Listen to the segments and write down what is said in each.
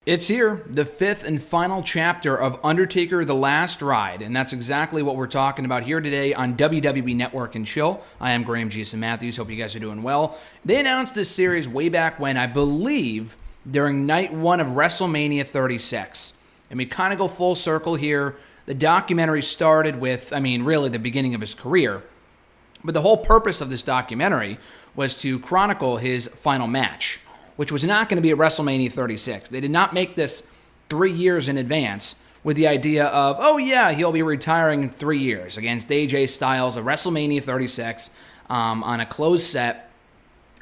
It's here, the fifth and final chapter of Undertaker: The Last Ride, and that's exactly what we're talking about here today on WWE Network and Chill. I am Graham Jason Matthews. Hope you guys are doing well. They announced this series way back when, I believe, during night one of WrestleMania 36. And we kind of go full circle here. The documentary started with, really the beginning of his career. But the whole purpose of this documentary was to chronicle his final match, which was not going to be at WrestleMania 36. They did not make this 3 years in advance with the idea of, oh yeah, he'll be retiring in 3 years against AJ Styles at WrestleMania 36 on a closed set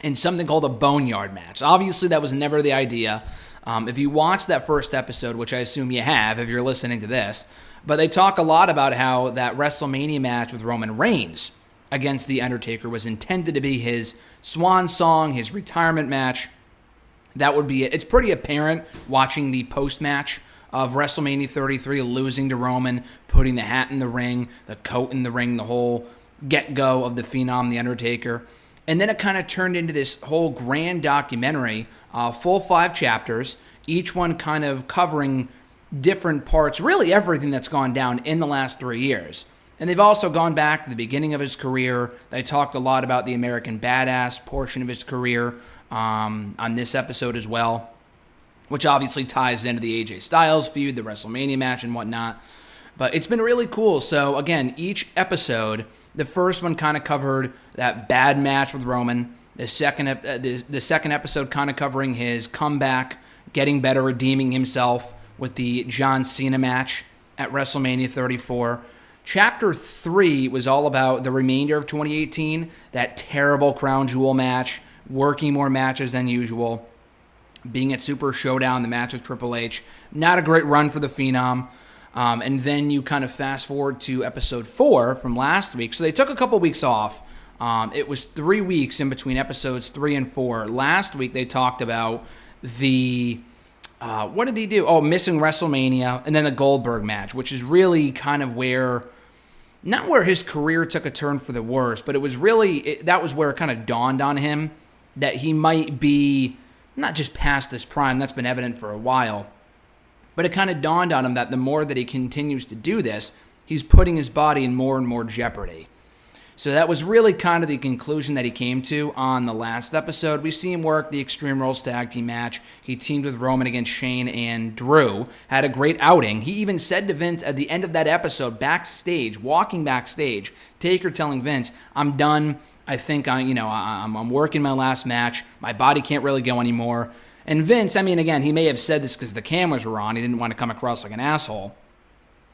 in something called a Boneyard match. Obviously, that was never the idea. If you watch that first episode, which I assume you have if you're listening to this, but they talk a lot about how that WrestleMania match with Roman Reigns against The Undertaker was intended to be his swan song, his retirement match. That would be it. It's pretty apparent watching the post-match of WrestleMania 33, losing to Roman, putting the hat in the ring, the coat in the ring, the whole get-go of the Phenom, The Undertaker. And then it kind of turned into this whole grand documentary, full 5 chapters, each one kind of covering different parts, really everything that's gone down in the last 3 years. And they've also gone back to the beginning of his career. They talked a lot about the American Badass portion of his career on this episode as well, which obviously ties into the AJ Styles feud, the WrestleMania match, and whatnot. But it's been really cool. So again, each episode, the first one kind of covered that bad match with Roman. The second episode kind of covering his comeback, getting better, redeeming himself with the John Cena match at WrestleMania 34. Chapter 3 was all about the remainder of 2018, that terrible Crown Jewel match, working more matches than usual, being at Super Showdown, the match with Triple H. Not a great run for the Phenom. And then you kind of fast forward to episode 4 from last week. So they took a couple weeks off. It was 3 weeks in between episodes 3 and 4. Last week they talked about the... what did he do? Oh, missing WrestleMania, and then the Goldberg match, which is really kind of where... Not where his career took a turn for the worse, but it was really... that was where it kind of dawned on him that he might be not just past this prime, that's been evident for a while, but it kind of dawned on him that the more that he continues to do this, he's putting his body in more and more jeopardy. So that was really kind of the conclusion that he came to on the last episode. We see him work the Extreme Rules Tag Team match. He teamed with Roman against Shane and Drew, had a great outing. He even said to Vince at the end of that episode, backstage, walking backstage, Taker telling Vince, I'm done. I think I'm working my last match. My body can't really go anymore. And Vince, again, he may have said this because the cameras were on. He didn't want to come across like an asshole.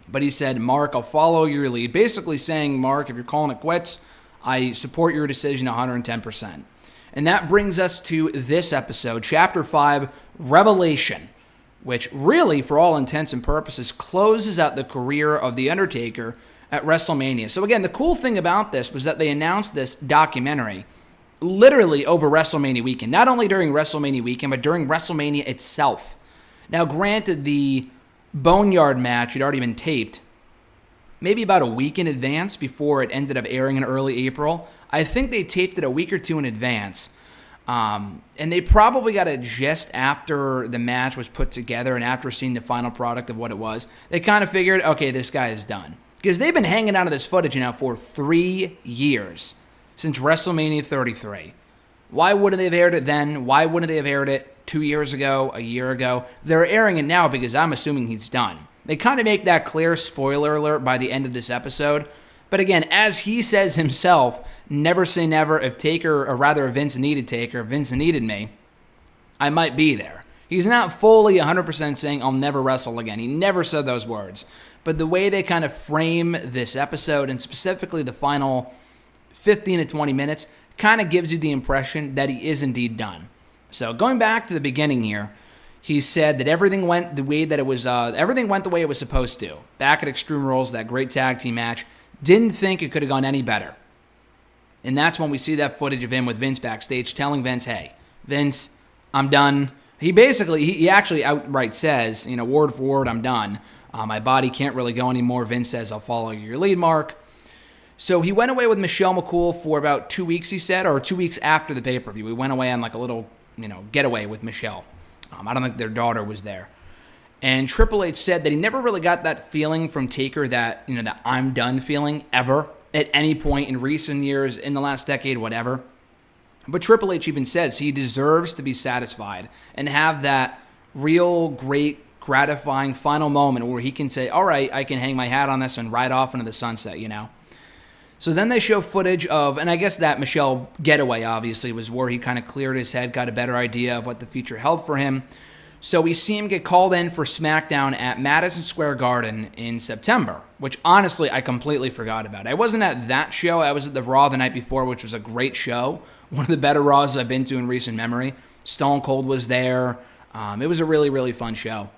But he said, Mark, I'll follow your lead. Basically saying, Mark, if you're calling it quits, I support your decision 110%. And that brings us to this episode, Chapter 5, Revelation, which really, for all intents and purposes, closes out the career of The Undertaker at WrestleMania. So again, the cool thing about this was that they announced this documentary literally over WrestleMania weekend. Not only during WrestleMania weekend, but during WrestleMania itself. Now, granted, the Boneyard match had already been taped maybe about a week in advance before it ended up airing in early April. I think they taped it a week or two in advance. And they probably got it just after the match was put together and after seeing the final product of what it was. They kind of figured, okay, this guy is done. Because they've been hanging out of this footage now for 3 years, since WrestleMania 33. Why wouldn't they have aired it then? Why wouldn't they have aired it 2 years ago, a year ago? They're airing it now because I'm assuming he's done. They kind of make that clear, spoiler alert, by the end of this episode. But again, as he says himself, never say never. If Taker, or rather Vince needed Taker, if Vince needed me, I might be there. He's not fully 100% saying I'll never wrestle again. He never said those words. But the way they kind of frame this episode, and specifically the final 15 to 20 minutes, kind of gives you the impression that he is indeed done. So going back to the beginning here, he said that everything went the way that it was. Everything went the way it was supposed to. Back at Extreme Rules, that great tag team match, didn't think it could have gone any better. And that's when we see that footage of him with Vince backstage telling Vince, "Hey, Vince, I'm done." He actually outright says, word for word, "I'm done. My body can't really go anymore." Vince says, "I'll follow your lead, Mark." So he went away with Michelle McCool for about 2 weeks, he said, or 2 weeks after the pay-per-view. We went away on like a little, getaway with Michelle. I don't think their daughter was there. And Triple H said that he never really got that feeling from Taker, that, that I'm done feeling ever at any point in recent years, in the last decade, whatever. But Triple H even says he deserves to be satisfied and have that real great, gratifying final moment where he can say, all right, I can hang my hat on this and ride off into the sunset, So then they show footage of, and I guess that Michelle getaway obviously was where he kind of cleared his head, got a better idea of what the future held for him. So we see him get called in for SmackDown at Madison Square Garden in September, which honestly I completely forgot about. I wasn't at that show. I was at the Raw the night before, which was a great show. One of the better Raws I've been to in recent memory. Stone Cold was there. It was a really, really fun show.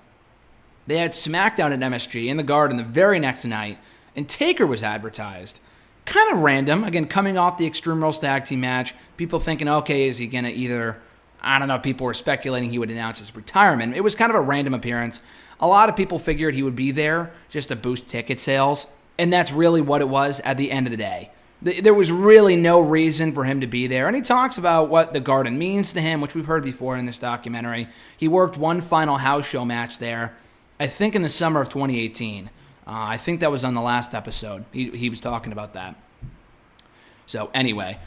They had SmackDown at MSG in the Garden the very next night, and Taker was advertised. Kind of random. Again, coming off the Extreme Rules Tag Team match, people thinking, okay, is he going to either... I don't know, people were speculating he would announce his retirement. It was kind of a random appearance. A lot of people figured he would be there just to boost ticket sales, and that's really what it was at the end of the day. There was really no reason for him to be there, and he talks about what the Garden means to him, which we've heard before in this documentary. He worked one final house show match there, I think in the summer of 2018. I think that was on the last episode. He was talking about that. So anyway,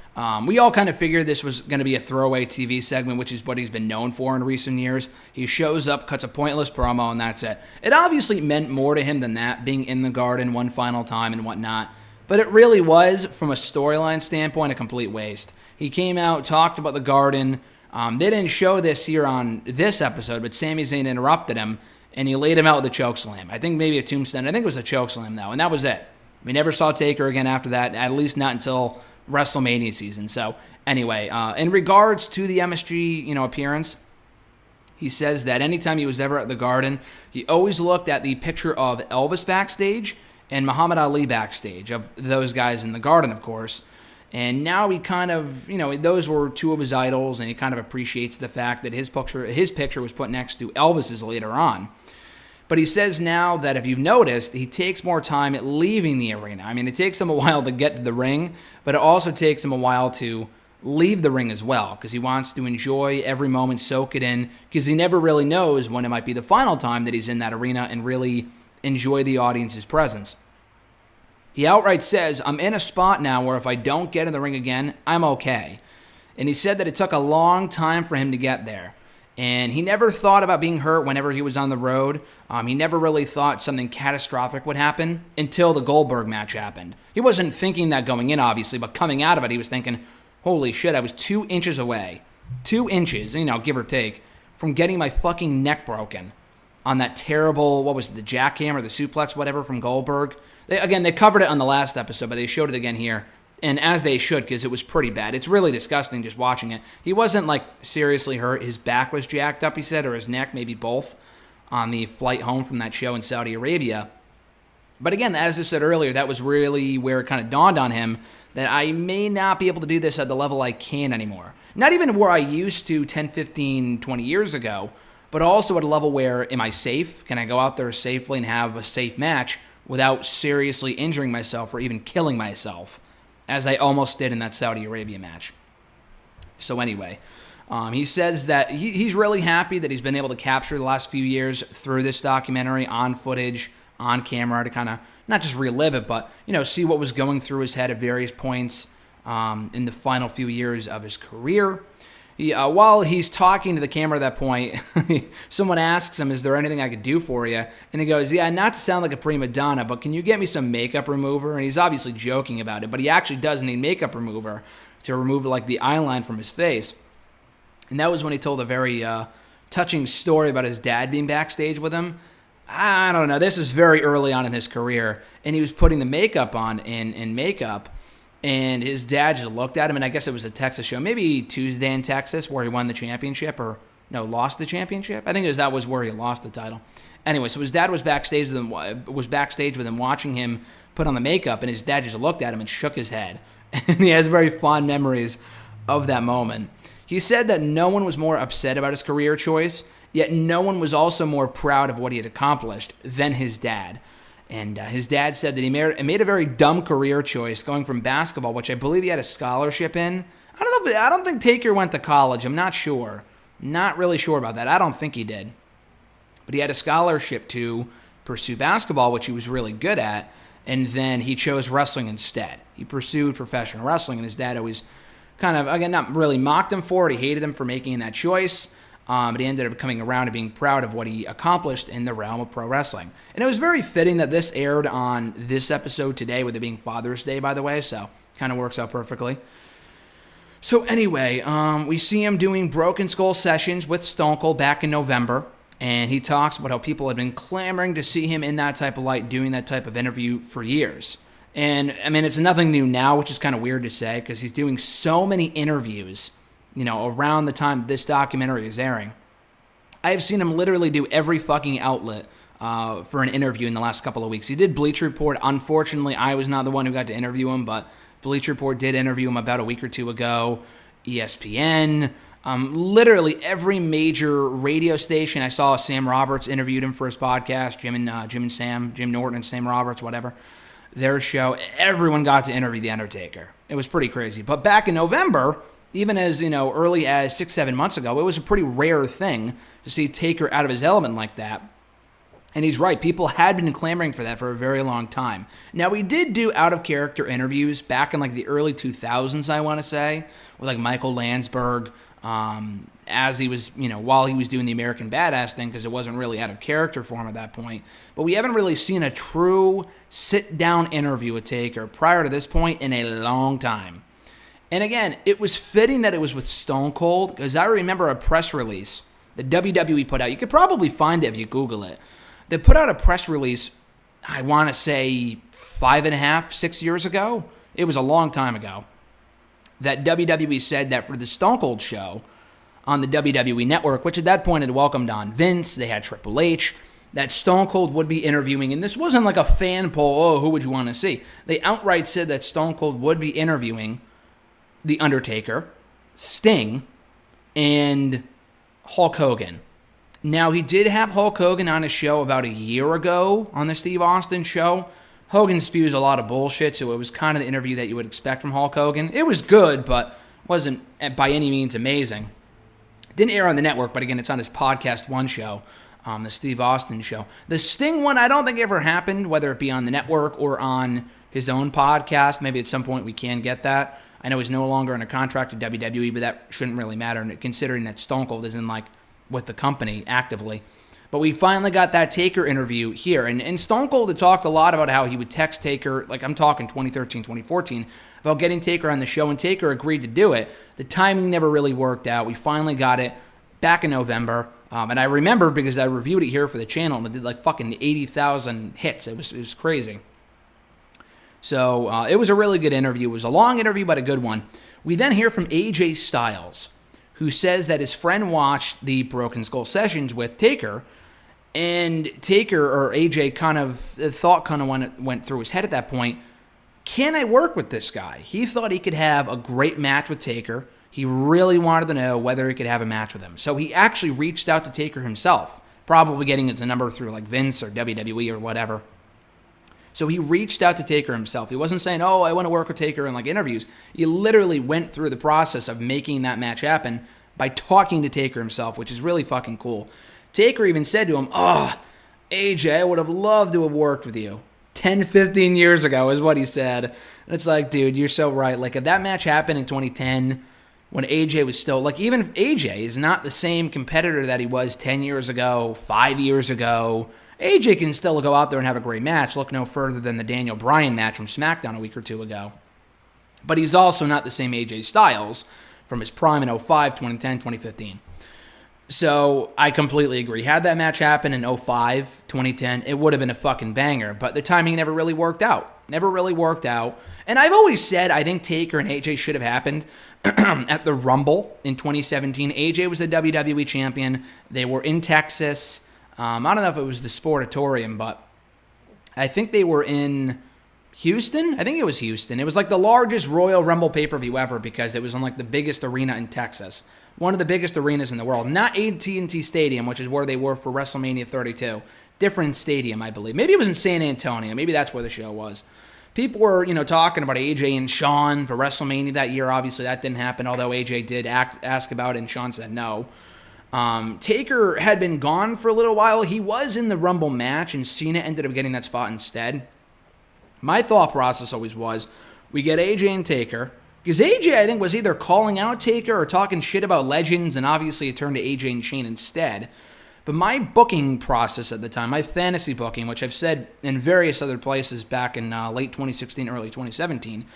we all kind of figured this was going to be a throwaway TV segment, which is what he's been known for in recent years. He shows up, cuts a pointless promo, and that's it. It obviously meant more to him than that, being in the Garden one final time and whatnot. But it really was, from a storyline standpoint, a complete waste. He came out, talked about the Garden. They didn't show this here on this episode, but Sami Zayn interrupted him, and he laid him out with a chokeslam. I think maybe a tombstone. I think it was a chokeslam, though, and that was it. We never saw Taker again after that, at least not until WrestleMania season. So anyway, in regards to the MSG, appearance, he says that anytime he was ever at the Garden, he always looked at the picture of Elvis backstage and Muhammad Ali backstage, of those guys in the Garden, of course. And now he kind of, those were two of his idols, and he kind of appreciates the fact that his picture was put next to Elvis's later on. But he says now that if you've noticed, he takes more time at leaving the arena. I mean, it takes him a while to get to the ring, but it also takes him a while to leave the ring as well, because he wants to enjoy every moment, soak it in, because he never really knows when it might be the final time that he's in that arena and really enjoy the audience's presence. He outright says, I'm in a spot now where if I don't get in the ring again, I'm okay. And he said that it took a long time for him to get there. And he never thought about being hurt whenever he was on the road. He never really thought something catastrophic would happen until the Goldberg match happened. He wasn't thinking that going in, obviously, but coming out of it, he was thinking, holy shit, I was 2 inches away. 2 inches, give or take, from getting my fucking neck broken on that terrible, what was it, the jackhammer, the suplex, whatever, from Goldberg. They covered it on the last episode, but they showed it again here. And as they should, because it was pretty bad. It's really disgusting just watching it. He wasn't, seriously hurt. His back was jacked up, he said, or his neck, maybe both, on the flight home from that show in Saudi Arabia. But again, as I said earlier, that was really where it kind of dawned on him that I may not be able to do this at the level I can anymore. Not even where I used to 10, 15, 20 years ago, but also at a level where, am I safe? Can I go out there safely and have a safe match without seriously injuring myself or even killing myself, as I almost did in that Saudi Arabia match. So anyway, he says that he's really happy that he's been able to capture the last few years through this documentary on footage, on camera, to kind of not just relive it, but see what was going through his head at various points in the final few years of his career. While he's talking to the camera at that point, someone asks him, is there anything I could do for you? And he goes, yeah, not to sound like a prima donna, but can you get me some makeup remover? And he's obviously joking about it, but he actually does need makeup remover to remove the eyeline from his face. And that was when he told a very touching story about his dad being backstage with him. I don't know, this was very early on in his career, and he was putting the makeup on in makeup. And his dad just looked at him, and I guess it was a Texas show, maybe Tuesday in Texas, where he won the championship, or no, lost the championship. I think that was where he lost the title. Anyway, so his dad was backstage with him, watching him put on the makeup, and his dad just looked at him and shook his head. And he has very fond memories of that moment. He said that no one was more upset about his career choice, yet no one was also more proud of what he had accomplished than his dad. And his dad said that he made a very dumb career choice, going from basketball, which I believe he had a scholarship in. I don't think Taker went to college. I'm not sure. Not really sure about that. I don't think he did. But he had a scholarship to pursue basketball, which he was really good at, and then he chose wrestling instead. He pursued professional wrestling, and his dad always kind of, again, not really mocked him for it. He hated him for making that choice, but he ended up coming around and being proud of what he accomplished in the realm of pro wrestling. And it was very fitting that this aired on this episode today, with it being Father's Day, by the way, so kind of works out perfectly. So anyway, we see him doing Broken Skull sessions with Stone Cold back in November, and he talks about how people had been clamoring to see him in that type of light, doing that type of interview for years. And, I mean, it's nothing new now, which is kind of weird to say, because he's doing so many interviews, around the time this documentary is airing. I have seen him literally do every fucking outlet for an interview in the last couple of weeks. He did Bleacher Report. Unfortunately, I was not the one who got to interview him, but Bleacher Report did interview him about a week or two ago. ESPN, literally every major radio station. I saw Sam Roberts interviewed him for his podcast. Jim Norton and Sam Roberts, whatever. Their show. Everyone got to interview The Undertaker. It was pretty crazy. But back in November, even as, early as 6-7 months ago, it was a pretty rare thing to see Taker out of his element like that. And he's right. People had been clamoring for that for a very long time. Now, we did do out-of-character interviews back in, the early 2000s, I want to say, with, Michael Landsberg, as he was, while he was doing the American Badass thing, because it wasn't really out of character for him at that point. But we haven't really seen a true sit-down interview with Taker prior to this point in a long time. And again, it was fitting that it was with Stone Cold, because I remember a press release that WWE put out. You could probably find it if you Google it. They put out a press release, I want to say 5.5, 6 years ago. It was a long time ago. That WWE said that for the Stone Cold show on the WWE Network, which at that point had welcomed on Vince, they had Triple H, that Stone Cold would be interviewing. And this wasn't like a fan poll, who would you want to see? They outright said that Stone Cold would be interviewing The Undertaker, Sting, and Hulk Hogan. Now, he did have Hulk Hogan on his show about a year ago on the Steve Austin show. Hogan spews a lot of bullshit, so it was kind of the interview that you would expect from Hulk Hogan. It was good, but wasn't by any means amazing. Didn't air on the network, but again, it's on his Podcast One show, the Steve Austin show. The Sting one, I don't think ever happened, whether it be on the network or on his own podcast. Maybe at some point we can get that. I know he's no longer under contract with WWE, but that shouldn't really matter, considering that Stone Cold isn't with the company actively. But we finally got that Taker interview here. And Stone Cold had talked a lot about how he would text Taker, I'm talking 2013, 2014, about getting Taker on the show, and Taker agreed to do it. The timing never really worked out. We finally got it back in November. And I remember because I reviewed it here for the channel, and it did fucking 80,000 hits. It was crazy. So it was a really good interview. It was a long interview, but a good one. We then hear from AJ Styles, who says that his friend watched the Broken Skull sessions with Taker, and Taker, or AJ, the thought went through his head at that point, can I work with this guy? He thought he could have a great match with Taker. He really wanted to know whether he could have a match with him. So he actually reached out to Taker himself, probably getting his number through Vince or WWE or whatever. So he reached out to Taker himself. He wasn't saying, I want to work with Taker in interviews. He literally went through the process of making that match happen by talking to Taker himself, which is really fucking cool. Taker even said to him, AJ, I would have loved to have worked with you 10, 15 years ago, is what he said. And it's dude, you're so right. If that match happened in 2010, when AJ was still, even if AJ is not the same competitor that he was 10 years ago, 5 years ago, AJ can still go out there and have a great match. Look no further than the Daniel Bryan match from SmackDown a week or two ago. But he's also not the same AJ Styles from his prime in 05, 2010, 2015. So I completely agree. Had that match happen in 05, 2010, it would have been a fucking banger. But the timing never really worked out. And I've always said I think Taker and AJ should have happened at the Rumble in 2017. AJ was the WWE champion. They were in Texas. I don't know if it was the Sportatorium, but I think they were in Houston. I think it was Houston. It was the largest Royal Rumble pay-per-view ever because it was on the biggest arena in Texas. One of the biggest arenas in the world. Not AT&T Stadium, which is where they were for WrestleMania 32. Different stadium, I believe. Maybe it was in San Antonio. Maybe that's where the show was. People were, talking about AJ and Shawn for WrestleMania that year. Obviously, that didn't happen, although AJ did ask about it, and Shawn said no. Taker had been gone for a little while. He was in the Rumble match, and Cena ended up getting that spot instead. My thought process always was, we get AJ and Taker, because AJ, I think, was either calling out Taker or talking shit about legends, and obviously it turned to AJ and Shane instead. But my booking process at the time, my fantasy booking, which I've said in various other places back in late 2016, early 2017,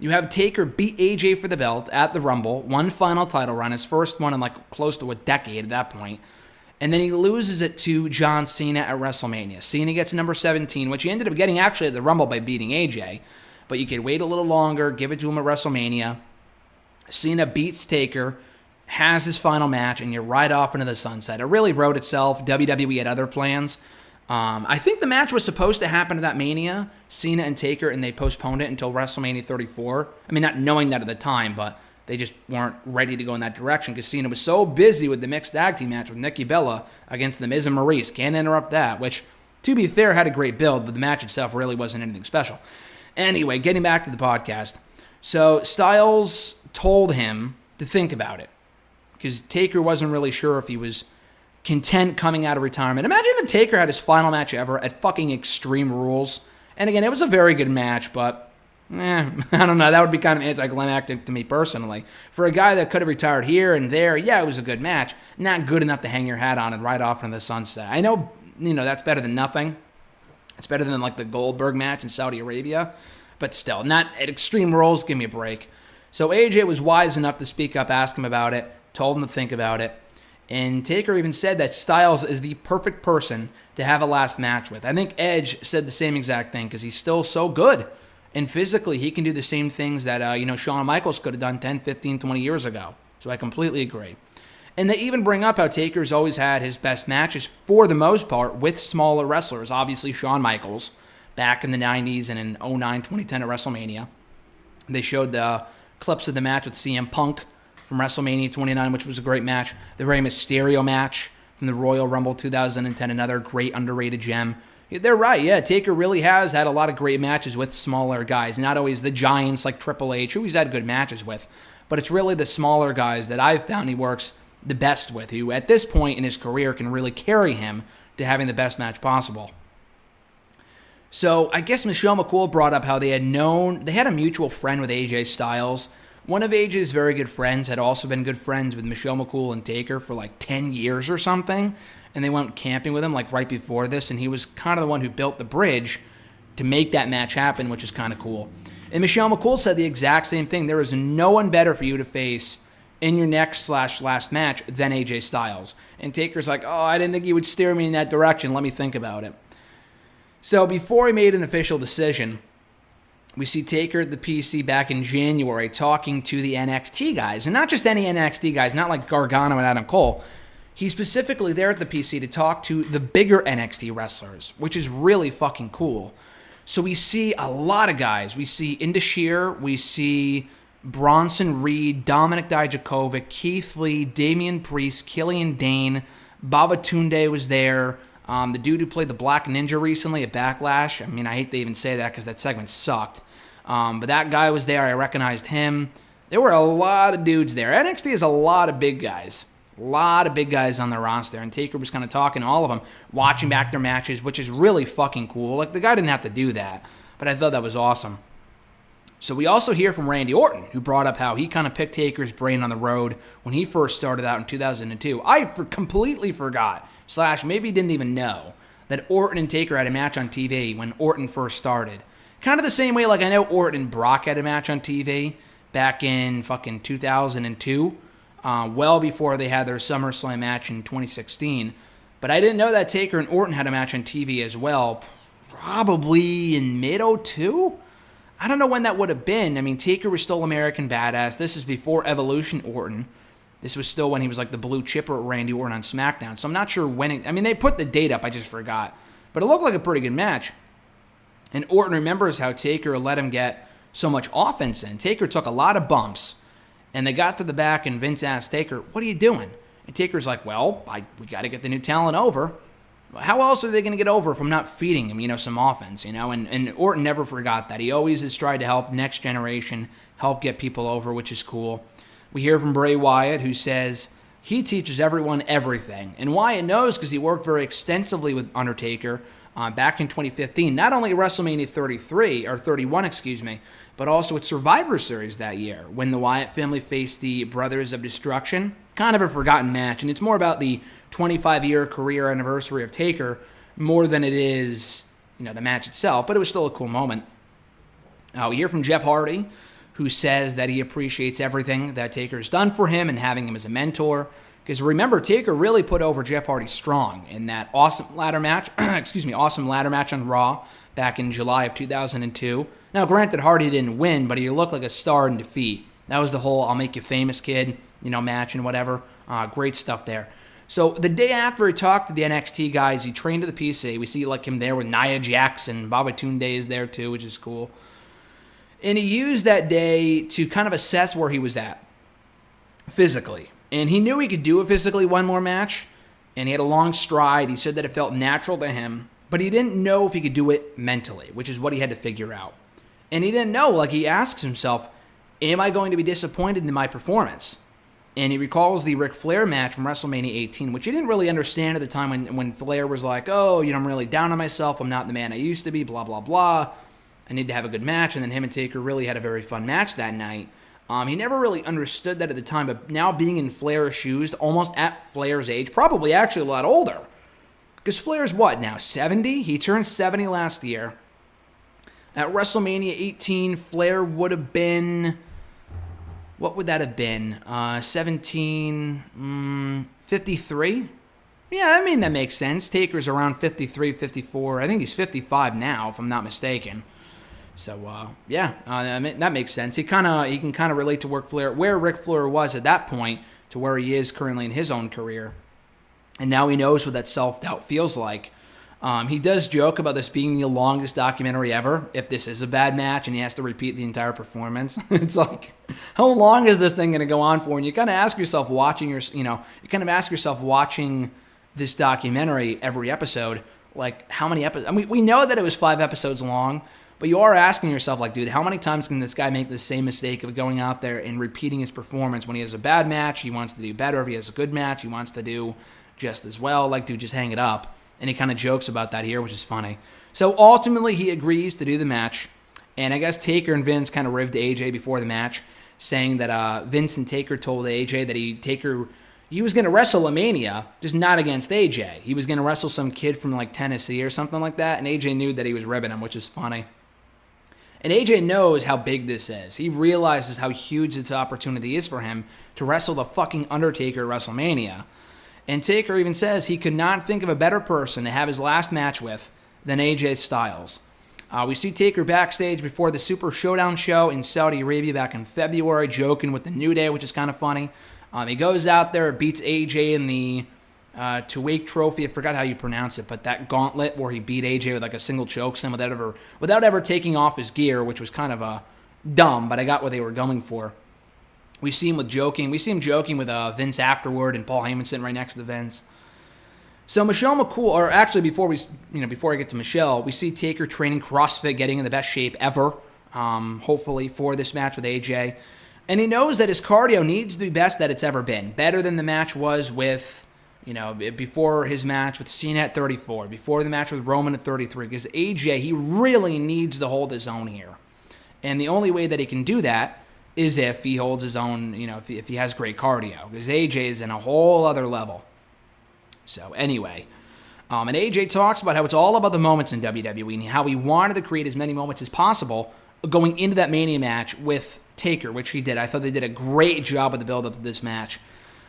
you have Taker beat AJ for the belt at the Rumble, one final title run, his first one in like close to a decade at that point, and then he loses it to John Cena at WrestleMania. Cena gets number 17, which he ended up getting actually at the Rumble by beating AJ, but you could wait a little longer, give it to him at WrestleMania. Cena beats Taker, has his final match, and you're right off into the sunset. It really wrote itself. WWE had other plans. I think the match was supposed to happen at that Mania, Cena and Taker, and they postponed it until WrestleMania 34. I mean, not knowing that at the time, but they just weren't ready to go in that direction because Cena was so busy with the mixed tag team match with Nikki Bella against The Miz and Maurice. Can't interrupt that, which, to be fair, had a great build, but the match itself really wasn't anything special. Anyway, getting back to the podcast. So Styles told him to think about it because Taker wasn't really sure if he was content coming out of retirement. Imagine if Taker had his final match ever at fucking Extreme Rules. And again, it was a very good match, but I don't know. That would be kind of anticlimactic to me personally. For a guy that could have retired here and there, yeah, it was a good match. Not good enough to hang your hat on and ride off into the sunset. I know, that's better than nothing. It's better than like the Goldberg match in Saudi Arabia. But still, not at Extreme Rules. Give me a break. So AJ was wise enough to speak up, ask him about it, told him to think about it. And Taker even said that Styles is the perfect person to have a last match with. I think Edge said the same exact thing because he's still so good. And physically, he can do the same things that, Shawn Michaels could have done 10, 15, 20 years ago. So I completely agree. And they even bring up how Taker's always had his best matches, for the most part, with smaller wrestlers. Obviously, Shawn Michaels back in the 90s and in 09, 2010 at WrestleMania. They showed the clips of the match with CM Punk from WrestleMania 29, which was a great match. The Rey Mysterio match from the Royal Rumble 2010, another great underrated gem. They're right, yeah. Taker really has had a lot of great matches with smaller guys. Not always the giants like Triple H, who he's had good matches with, but it's really the smaller guys that I've found he works the best with, who at this point in his career can really carry him to having the best match possible. So I guess Michelle McCool brought up how they had a mutual friend with AJ Styles. One of AJ's very good friends had also been good friends with Michelle McCool and Taker for like 10 years or something. And they went camping with him like right before this. And he was kind of the one who built the bridge to make that match happen, which is kind of cool. And Michelle McCool said the exact same thing. There is no one better for you to face in your next/last match than AJ Styles. And Taker's like, I didn't think you would steer me in that direction. Let me think about it. So before he made an official decision, we see Taker at the PC back in January talking to the NXT guys. And not just any NXT guys, not like Gargano and Adam Cole. He's specifically there at the PC to talk to the bigger NXT wrestlers, which is really fucking cool. So we see a lot of guys. We see Indashir, we see Bronson Reed, Dominic Dijakovic, Keith Lee, Damian Priest, Killian Dane, Babatunde was there. The dude who played the Black Ninja recently at Backlash. I mean, I hate to even say that because that segment sucked. But that guy was there. I recognized him. There were a lot of dudes there. NXT has a lot of big guys. A lot of big guys on their roster. And Taker was kind of talking to all of them, watching back their matches, which is really fucking cool. Like, the guy didn't have to do that. But I thought that was awesome. So we also hear from Randy Orton, who brought up how he kind of picked Taker's brain on the road when he first started out in 2002. I completely forgot, / maybe didn't even know, that Orton and Taker had a match on TV when Orton first started. Kind of the same way, like I know Orton and Brock had a match on TV back in fucking 2002, well before they had their SummerSlam match in 2016. But I didn't know that Taker and Orton had a match on TV as well, probably in mid-02? I don't know when that would have been. I mean, Taker was still American Badass. This is before Evolution Orton. This was still when he was like the blue chipper Randy Orton on SmackDown. So I'm not sure when they put the date up. I just forgot. But it looked like a pretty good match. And Orton remembers how Taker let him get so much offense in. Taker took a lot of bumps. And they got to the back and Vince asked Taker, "What are you doing?" And Taker's like, "Well, we got to get the new talent over." How else are they going to get over if I'm not feeding him, some offense, And Orton never forgot that. He always has tried to help next generation, help get people over, which is cool. We hear from Bray Wyatt, who says he teaches everyone everything. And Wyatt knows because he worked very extensively with Undertaker back in 2015, not only at WrestleMania 31, but also at Survivor Series that year when the Wyatt family faced the Brothers of Destruction. Kind of a forgotten match, and it's more about the 25-year career anniversary of Taker more than it is, the match itself, but it was still a cool moment. We hear from Jeff Hardy, who says that he appreciates everything that Taker's done for him and having him as a mentor. Because remember, Taker really put over Jeff Hardy strong in that awesome ladder match, awesome ladder match on Raw back in July of 2002. Now, granted, Hardy didn't win, but he looked like a star in defeat. That was the whole I'll make you famous kid, match and whatever. Great stuff there. So the day after he talked to the NXT guys, he trained to the PC. We see him there with Nia Jax, and Baba Tunde is there too, which is cool. And he used that day to kind of assess where he was at physically. And he knew he could do it physically one more match, and he had a long stride. He said that it felt natural to him, but he didn't know if he could do it mentally, which is what he had to figure out. And he didn't know, he asks himself, am I going to be disappointed in my performance? And he recalls the Ric Flair match from WrestleMania 18, which he didn't really understand at the time when Flair was like, I'm really down on myself. I'm not the man I used to be, blah, blah, blah. I need to have a good match. And then him and Taker really had a very fun match that night. He never really understood that at the time, but now being in Flair's shoes, almost at Flair's age, probably actually a lot older. Because Flair's what now, 70? He turned 70 last year. At WrestleMania 18, Flair would have been... What would that have been? 53? Yeah, that makes sense. Taker's around 53, 54. I think he's 55 now, if I'm not mistaken. So, that makes sense. He can kind of relate to where Ric Flair was at that point to where he is currently in his own career. And now he knows what that self-doubt feels like. He does joke about this being the longest documentary ever, if this is a bad match and he has to repeat the entire performance. It's how long is this thing going to go on for? And you kind of ask yourself watching this documentary every episode, how many episodes? We know that it was 5 episodes long, but you are asking yourself, dude, how many times can this guy make the same mistake of going out there and repeating his performance? When he has a bad match, he wants to do better. If he has a good match, he wants to do just as well. Dude, just hang it up. And he kind of jokes about that here, which is funny. So ultimately, he agrees to do the match. And I guess Taker and Vince kind of ribbed AJ before the match, saying that Vince and Taker told AJ that he was going to wrestle a Mania, just not against AJ. He was going to wrestle some kid from Tennessee or something like that. And AJ knew that he was ribbing him, which is funny. And AJ knows how big this is. He realizes how huge this opportunity is for him to wrestle the fucking Undertaker at WrestleMania. And Taker even says he could not think of a better person to have his last match with than AJ Styles. We see Taker backstage before the Super Showdown show in Saudi Arabia back in February, joking with the New Day, which is kind of funny. He goes out there, beats AJ in the Tuwaiq Trophy. I forgot how you pronounce it, but that gauntlet where he beat AJ with a single chokeslam without ever taking off his gear, which was kind of dumb, but I got what they were going for. We see him joking with Vince afterward, and Paul Heyman sitting right next to Vince. So Michelle McCool, or actually before I get to Michelle, we see Taker training CrossFit, getting in the best shape ever, hopefully for this match with AJ. And he knows that his cardio needs to be best that it's ever been, better than the match was with, before his match with Cena at 34, before the match with Roman at 33, because AJ, he really needs to hold his own here. And the only way that he can do that is if he holds his own, if he has great cardio, because AJ is in a whole other level. So anyway, and AJ talks about how it's all about the moments in WWE and how he wanted to create as many moments as possible going into that Mania match with Taker, which he did. I thought they did a great job of the build-up to this match.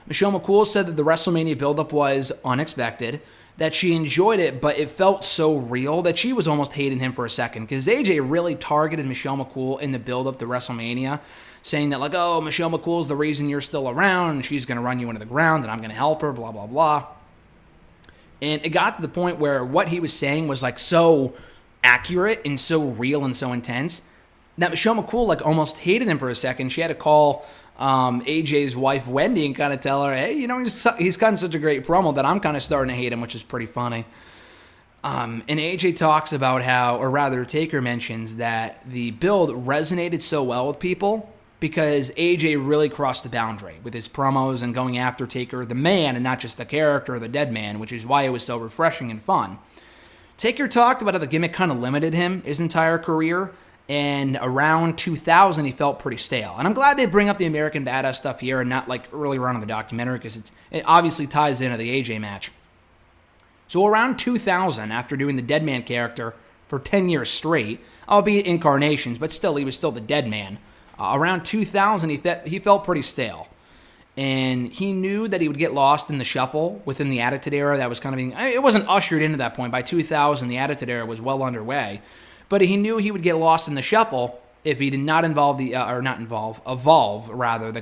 Michelle McCool said that the WrestleMania build-up was unexpected, that she enjoyed it, but it felt so real that she was almost hating him for a second, because AJ really targeted Michelle McCool in the build-up to WrestleMania, saying that, Michelle McCool's the reason you're still around, and she's going to run you into the ground, and I'm going to help her, blah, blah, blah. And it got to the point where what he was saying was, so accurate and so real and so intense that Michelle McCool, almost hated him for a second. She had to call AJ's wife, Wendy, and kind of tell her, hey, he's gotten such a great promo that I'm kind of starting to hate him, which is pretty funny. And AJ talks about how, or rather Taker mentions that the build resonated so well with people because AJ really crossed the boundary with his promos and going after Taker the man and not just the character or the dead man, which is why it was so refreshing and fun. Taker talked about how the gimmick kind of limited him his entire career, and around 2000 he felt pretty stale. And I'm glad they bring up the American Badass stuff here and not like earlier on in the documentary, because it obviously ties into the AJ match. So around 2000, after doing the dead man character for 10 years straight, albeit incarnations, but still, he was still the dead man. Around 2000, he felt pretty stale. And he knew that he would get lost in the shuffle within the Attitude Era. That was kind of being, it wasn't ushered into that point. By 2000, the Attitude Era was well underway. But he knew he would get lost in the shuffle if he did not evolve the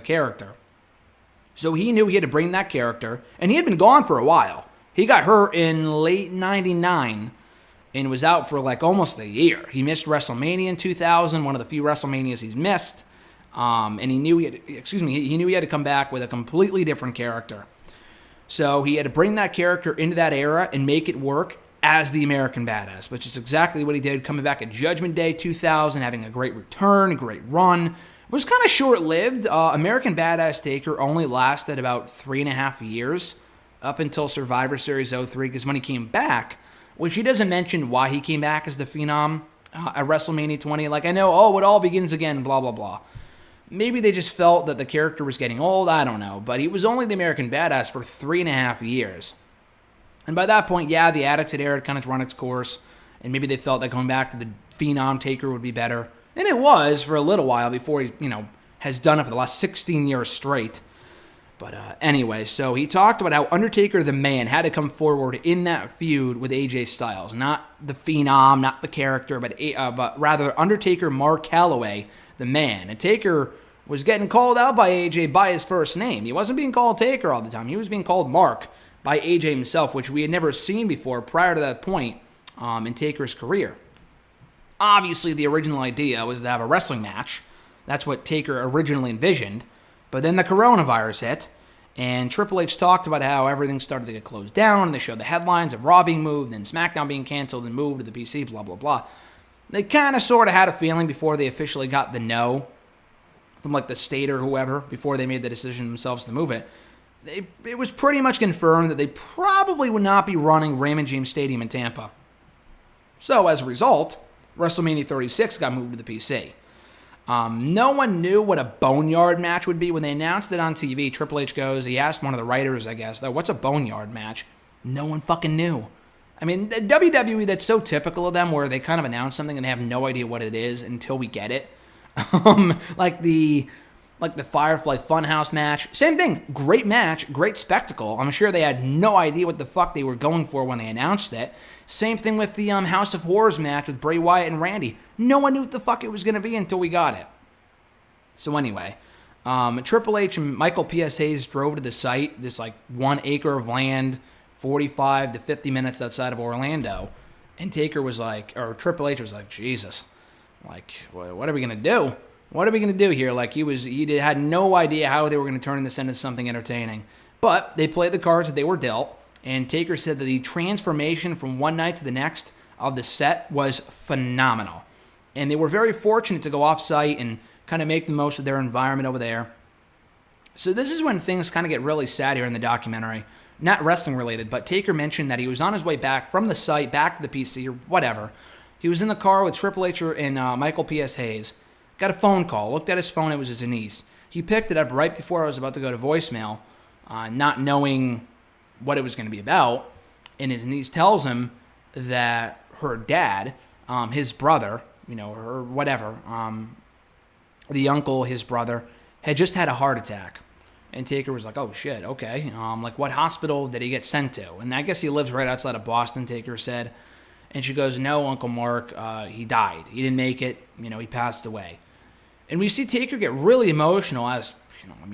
character. So he knew he had to bring that character, and he had been gone for a while. He got hurt in late 99 and was out for like almost a year. He missed WrestleMania in 2000, one of the few WrestleManias he's missed. And he knew he knew he had to come back with a completely different character. So he had to bring that character into that era and make it work as the American Badass, which is exactly what he did, coming back at Judgment Day 2000, having a great return, a great run. It was kind of short-lived. American Badass Taker only lasted about 3.5 years, up until Survivor Series 03, because when he came back, which he doesn't mention why he came back as the Phenom at WrestleMania 20. Like, I know, it all begins again, blah, blah, blah. Maybe they just felt that the character was getting old, I don't know. But he was only the American Badass for 3.5 years. And by that point, yeah, the Attitude Era had kind of run its course, and maybe they felt that going back to the Phenom Taker would be better. And it was for a little while before he, has done it for the last 16 years straight. But anyway, so he talked about how Undertaker the man had to come forward in that feud with AJ Styles. Not the Phenom, not the character, but rather Undertaker Mark Calloway the man. And Taker was getting called out by AJ by his first name. He wasn't being called Taker all the time. He was being called Mark by AJ himself, which we had never seen before prior to that point in Taker's career. Obviously, the original idea was to have a wrestling match. That's what Taker originally envisioned. But then the coronavirus hit, and Triple H talked about how everything started to get closed down, and they showed the headlines of Raw being moved, and SmackDown being canceled and moved to the PC, blah, blah, blah. They kind of sort of had a feeling before they officially got the no from like the state or whoever, before they made the decision themselves to move it. It was pretty much confirmed that they probably would not be running Raymond James Stadium in Tampa. So as a result, WrestleMania 36 got moved to the PC. No one knew what a Boneyard match would be. When they announced it on TV, Triple H he asked one of the writers, I guess, what's a Boneyard match? No one fucking knew. I mean, the WWE, that's so typical of them, where they kind of announce something and they have no idea what it is until we get it. Like the Firefly Funhouse match. Same thing. Great match, great spectacle. I'm sure they had no idea what the fuck they were going for when they announced it. Same thing with the House of Horrors match with Bray Wyatt and Randy. No one knew what the fuck it was going to be until we got it. So anyway, Triple H and Michael P.S. Hayes drove to the site, this like 1 acre of land, 45 to 50 minutes outside of Orlando. And Triple H was like, Jesus, like, what are we going to do? What are we going to do here? Like, he had no idea how they were going to turn this into something entertaining. But they played the cards that they were dealt, and Taker said that the transformation from one night to the next of the set was phenomenal. And they were very fortunate to go off-site and kind of make the most of their environment over there. So this is when things kind of get really sad here in the documentary. Not wrestling related, but Taker mentioned that he was on his way back from the site, back to the PC or whatever. He was in the car with Triple H and Michael P.S. Hayes. Got a phone call, looked at his phone, it was his niece. He picked it up right before I was about to go to voicemail, not knowing what it was going to be about. And his niece tells him that her dad, his brother, or whatever, the uncle, his brother, had just had a heart attack. And Taker was like, oh shit, okay. Like, what hospital did he get sent to? And I guess he lives right outside of Boston, Taker said. And she goes, no, Uncle Mark, he died. He didn't make it. He passed away. And we see Taker get really emotional as,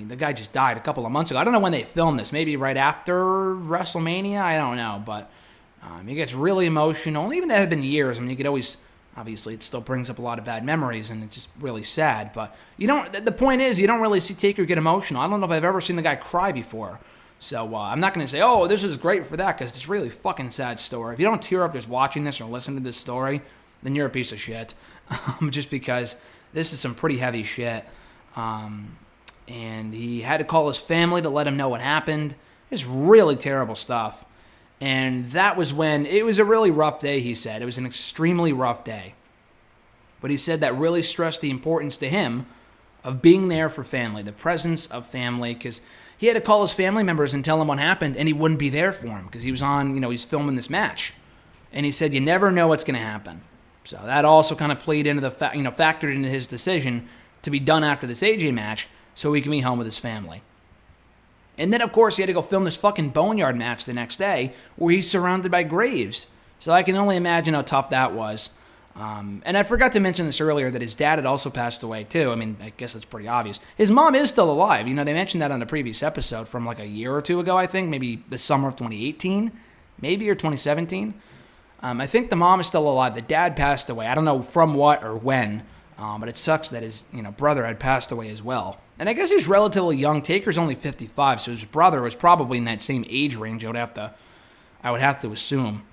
the guy just died a couple of months ago. I don't know when they filmed this. Maybe right after WrestleMania? I don't know. But he gets really emotional. Even that had been years. You could always, obviously, it still brings up a lot of bad memories, and it's just really sad. But the point is, you don't really see Taker get emotional. I don't know if I've ever seen the guy cry before. So I'm not going to say, oh, this is great for that, because it's a really fucking sad story. If you don't tear up just watching this or listening to this story, then you're a piece of shit. Just because this is some pretty heavy shit. And he had to call his family to let him know what happened. It's really terrible stuff. And that was when it was a really rough day, he said. It was an extremely rough day. But he said that really stressed the importance to him of being there for family, the presence of family, because he had to call his family members and tell them what happened, and he wouldn't be there for him because he was on, he's filming this match. And he said, you never know what's going to happen. So that also kind of played into factored into his decision to be done after this AJ match so he can be home with his family. And then, of course, he had to go film this fucking Boneyard match the next day where he's surrounded by graves. So I can only imagine how tough that was. And I forgot to mention this earlier, that his dad had also passed away, too. I mean, I guess that's pretty obvious. His mom is still alive. They mentioned that on a previous episode from like a year or two ago, I think. Maybe the summer of 2018, maybe, or 2017. I think the mom is still alive. The dad passed away. I don't know from what or when, but it sucks that his brother had passed away as well. And I guess he was relatively young. Taker's only 55, so his brother was probably in that same age range, I would have to assume.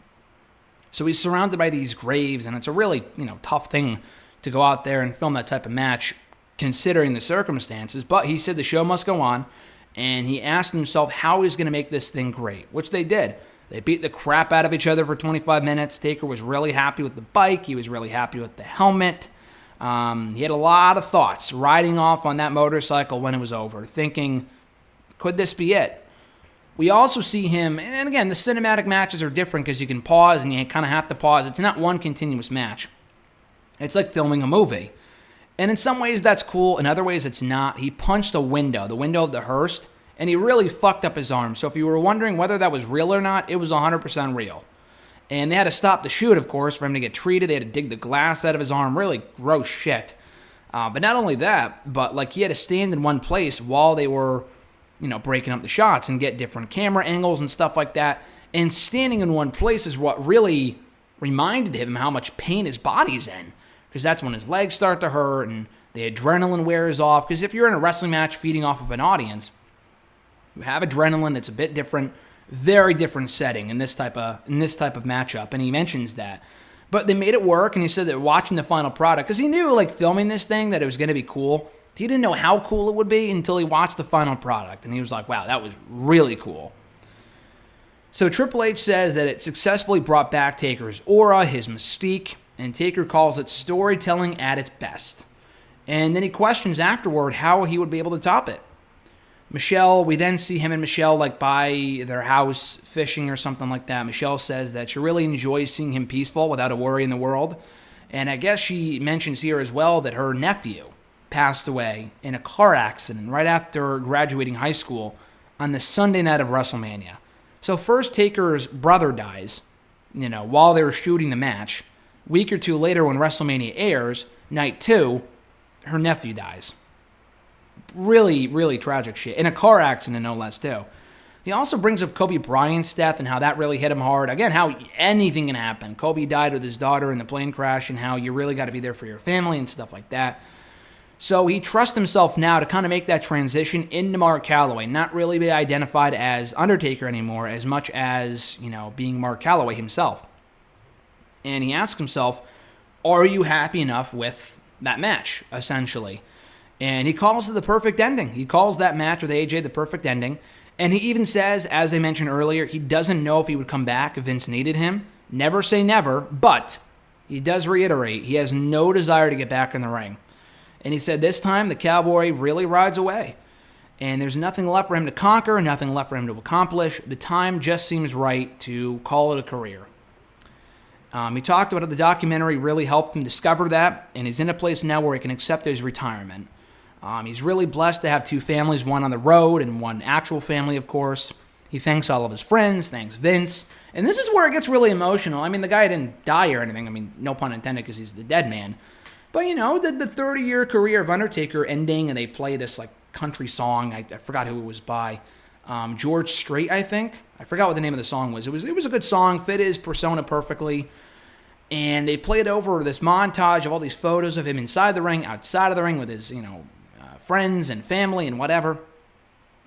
So he's surrounded by these graves, and it's a really, tough thing to go out there and film that type of match, considering the circumstances. But he said the show must go on, and he asked himself how he's going to make this thing great, which they did. They beat the crap out of each other for 25 minutes. Taker was really happy with the bike. He was really happy with the helmet. He had a lot of thoughts riding off on that motorcycle when it was over, thinking, could this be it? We also see him, and again, the cinematic matches are different because you can pause and you kind of have to pause. It's not one continuous match. It's like filming a movie. And in some ways that's cool, in other ways it's not. He punched the window of the hearse, and he really fucked up his arm. So if you were wondering whether that was real or not, it was 100% real. And they had to stop the shoot, of course, for him to get treated. They had to dig the glass out of his arm. Really gross shit. But not only that, but he had to stand in one place while they were breaking up the shots and get different camera angles and stuff like that. And standing in one place is what really reminded him how much pain his body's in. Because that's when his legs start to hurt and the adrenaline wears off. Because if you're in a wrestling match feeding off of an audience, you have adrenaline. It's a bit different, very different setting in this type of matchup. And he mentions that. But they made it work, and he said that watching the final product, because he knew, filming this thing, that it was going to be cool. He didn't know how cool it would be until he watched the final product, and he was like, wow, that was really cool. So Triple H says that it successfully brought back Taker's aura, his mystique, and Taker calls it storytelling at its best. And then he questions afterward how he would be able to top it. Michelle, we then see him and Michelle by their house fishing or something like that. Michelle says that she really enjoys seeing him peaceful without a worry in the world. And I guess she mentions here as well that her nephew passed away in a car accident right after graduating high school on the Sunday night of WrestleMania. So first Taker's brother dies, while they were shooting the match. A week or two later when WrestleMania airs, night 2, her nephew dies. Really, really tragic shit. In a car accident, no less, too. He also brings up Kobe Bryant's death and how that really hit him hard. Again, how anything can happen. Kobe died with his daughter in the plane crash, and how you really got to be there for your family and stuff like that. So he trusts himself now to kind of make that transition into Mark Calloway, not really be identified as Undertaker anymore as much as, being Mark Calloway himself. And he asks himself, are you happy enough with that match, essentially? And he calls it the perfect ending. He calls that match with AJ the perfect ending. And he even says, as I mentioned earlier, he doesn't know if he would come back if Vince needed him. Never say never, but he does reiterate he has no desire to get back in the ring. And he said this time the Cowboy really rides away. And there's nothing left for him to conquer, nothing left for him to accomplish. The time just seems right to call it a career. He talked about how the documentary really helped him discover that, and he's in a place now where he can accept his retirement. He's really blessed to have 2 families, one on the road and one actual family, of course. He thanks all of his friends, thanks Vince. And this is where it gets really emotional. I mean, the guy didn't die or anything. I mean, no pun intended, because he's the dead man. But, the 30-year career of Undertaker ending, and they play this, country song. I forgot who it was by. George Strait, I think. I forgot what the name of the song was. It was a good song, fit his persona perfectly. And they played over this montage of all these photos of him inside the ring, outside of the ring, with his, friends and family and whatever.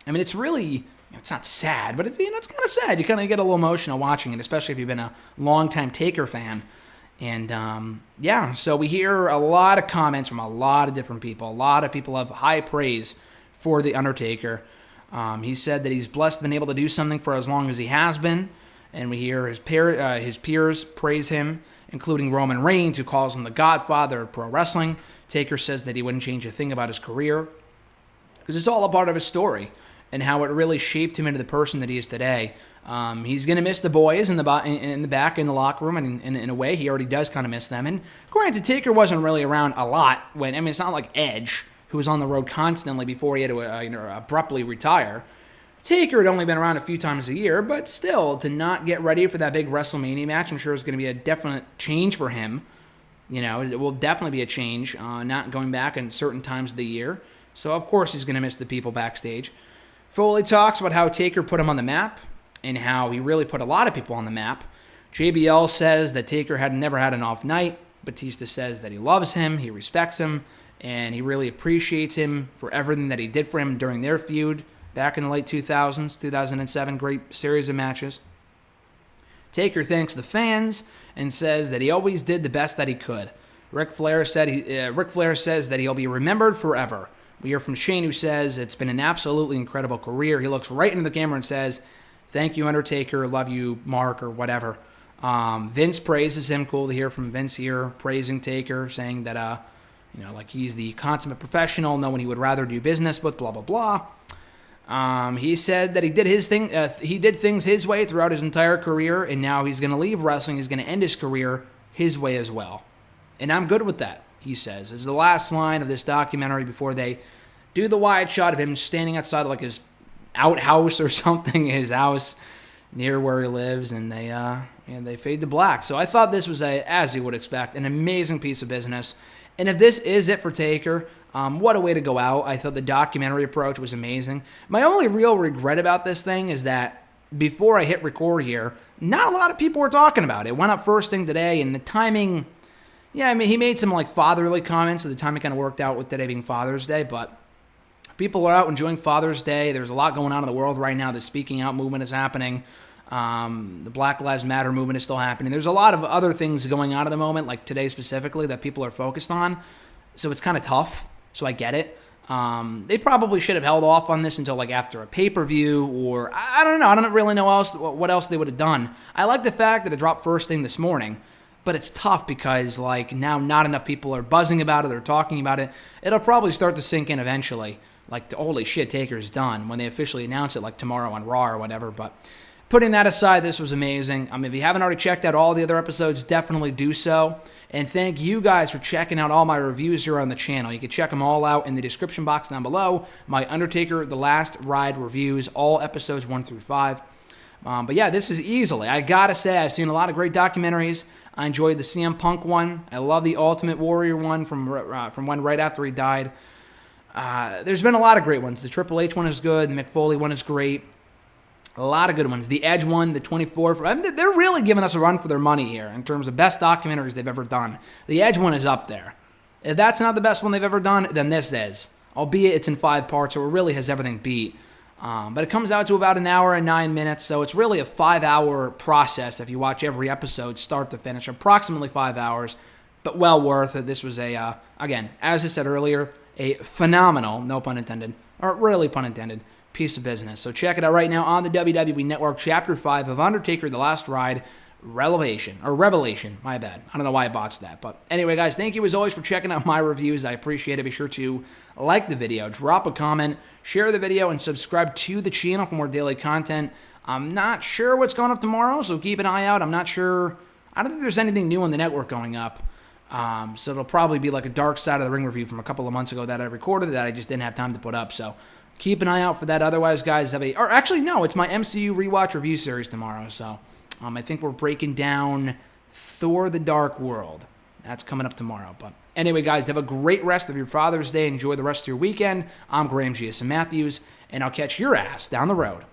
I mean, it's really, it's not sad, but it's kind of sad. You kind of get a little emotional watching it, especially if you've been a longtime Taker fan. And yeah, so we hear a lot of comments from a lot of different people. A lot of people have high praise for The Undertaker. He said that he's blessed, been able to do something for as long as he has been. And we hear his peers praise him, including Roman Reigns, who calls him the godfather of pro wrestling. Taker says that he wouldn't change a thing about his career because it's all a part of his story and how it really shaped him into the person that he is today. He's going to miss the boys in the back in the locker room, and in a way, he already does kind of miss them. And granted, Taker wasn't really around a lot it's not like Edge, who was on the road constantly before he had to abruptly retire. Taker had only been around a few times a year, but still, to not get ready for that big WrestleMania match, I'm sure is going to be a definite change for him. It will definitely be a change, not going back in certain times of the year. So, of course, he's going to miss the people backstage. Foley talks about how Taker put him on the map and how he really put a lot of people on the map. JBL says that Taker had never had an off night. Batista says that he loves him, he respects him, and he really appreciates him for everything that he did for him during their feud back in the late 2000s, 2007, great series of matches. Taker thanks the fans and says that he always did the best that he could. Ric Flair says that he'll be remembered forever. We hear from Shane, who says it's been an absolutely incredible career. He looks right into the camera and says, "Thank you, Undertaker. Love you, Mark," or whatever. Vince praises him. Cool to hear from Vince here praising Taker, saying that like he's the consummate professional, no one he would rather do business with, blah, blah, blah. He said that he did his thing. He did things his way throughout his entire career, and now he's going to leave wrestling. He's going to end his career his way as well. And I'm good with that, he says. It's the last line of this documentary before they do the wide shot of him standing outside of like his outhouse or something, his house near where he lives, and they fade to black. So I thought this was, as you would expect, an amazing piece of business. And if this is it for Taker, what a way to go out. I thought the documentary approach was amazing. My only real regret about this thing is that before I hit record here, not a lot of people were talking about it. It went up first thing today, and the timing, he made some like fatherly comments, so the timing kind of worked out with today being Father's Day, but people are out enjoying Father's Day. There's a lot going on in the world right now. The speaking out movement is happening. The Black Lives Matter movement is still happening. There's a lot of other things going on at the moment, like today specifically, that people are focused on. So it's kind of tough. So I get it. They probably should have held off on this until like after a pay-per-view, or I don't know. I don't really know what else they would have done. I like the fact that it dropped first thing this morning, but it's tough because like now not enough people are buzzing about it or talking about it. It'll probably start to sink in eventually. Like, holy shit, Taker's done when they officially announce it, like tomorrow on Raw or whatever. But putting that aside, this was amazing. If you haven't already checked out all the other episodes, definitely do so. And thank you guys for checking out all my reviews here on the channel. You can check them all out in the description box down below. My Undertaker The Last Ride reviews, all episodes 1 through 5. But yeah, this is easily, I gotta say, I've seen a lot of great documentaries. I enjoyed the CM Punk one. I love the Ultimate Warrior one from when right after he died. There's been a lot of great ones. The Triple H one is good. The Mick Foley one is great. A lot of good ones. The Edge one, the 24. They're really giving us a run for their money here in terms of best documentaries they've ever done. The Edge one is up there. If that's not the best one they've ever done, then this is. Albeit it's in 5 parts, so it really has everything beat. But it comes out to about an hour and 9 minutes, so it's really a 5-hour process if you watch every episode start to finish. Approximately 5 hours, but well worth it. This was again, as I said earlier, a phenomenal, no pun intended, or really pun intended, piece of business. So check it out right now on the WWE Network, Chapter 5 of Undertaker The Last Ride, Revelation, my bad. I don't know why I botched that. But anyway, guys, thank you as always for checking out my reviews. I appreciate it. Be sure to like the video, drop a comment, share the video, and subscribe to the channel for more daily content. I'm not sure what's going up tomorrow, so keep an eye out. I'm not sure. I don't think there's anything new on the network going up. So it'll probably be like a Dark Side of the Ring review from a couple of months ago that I recorded that I just didn't have time to put up. So keep an eye out for that. Otherwise, guys, it's my MCU rewatch review series tomorrow. So I think we're breaking down Thor: The Dark World. That's coming up tomorrow. But anyway, guys, have a great rest of your Father's Day. Enjoy the rest of your weekend. I'm Graham G.S. Matthews, and I'll catch your ass down the road.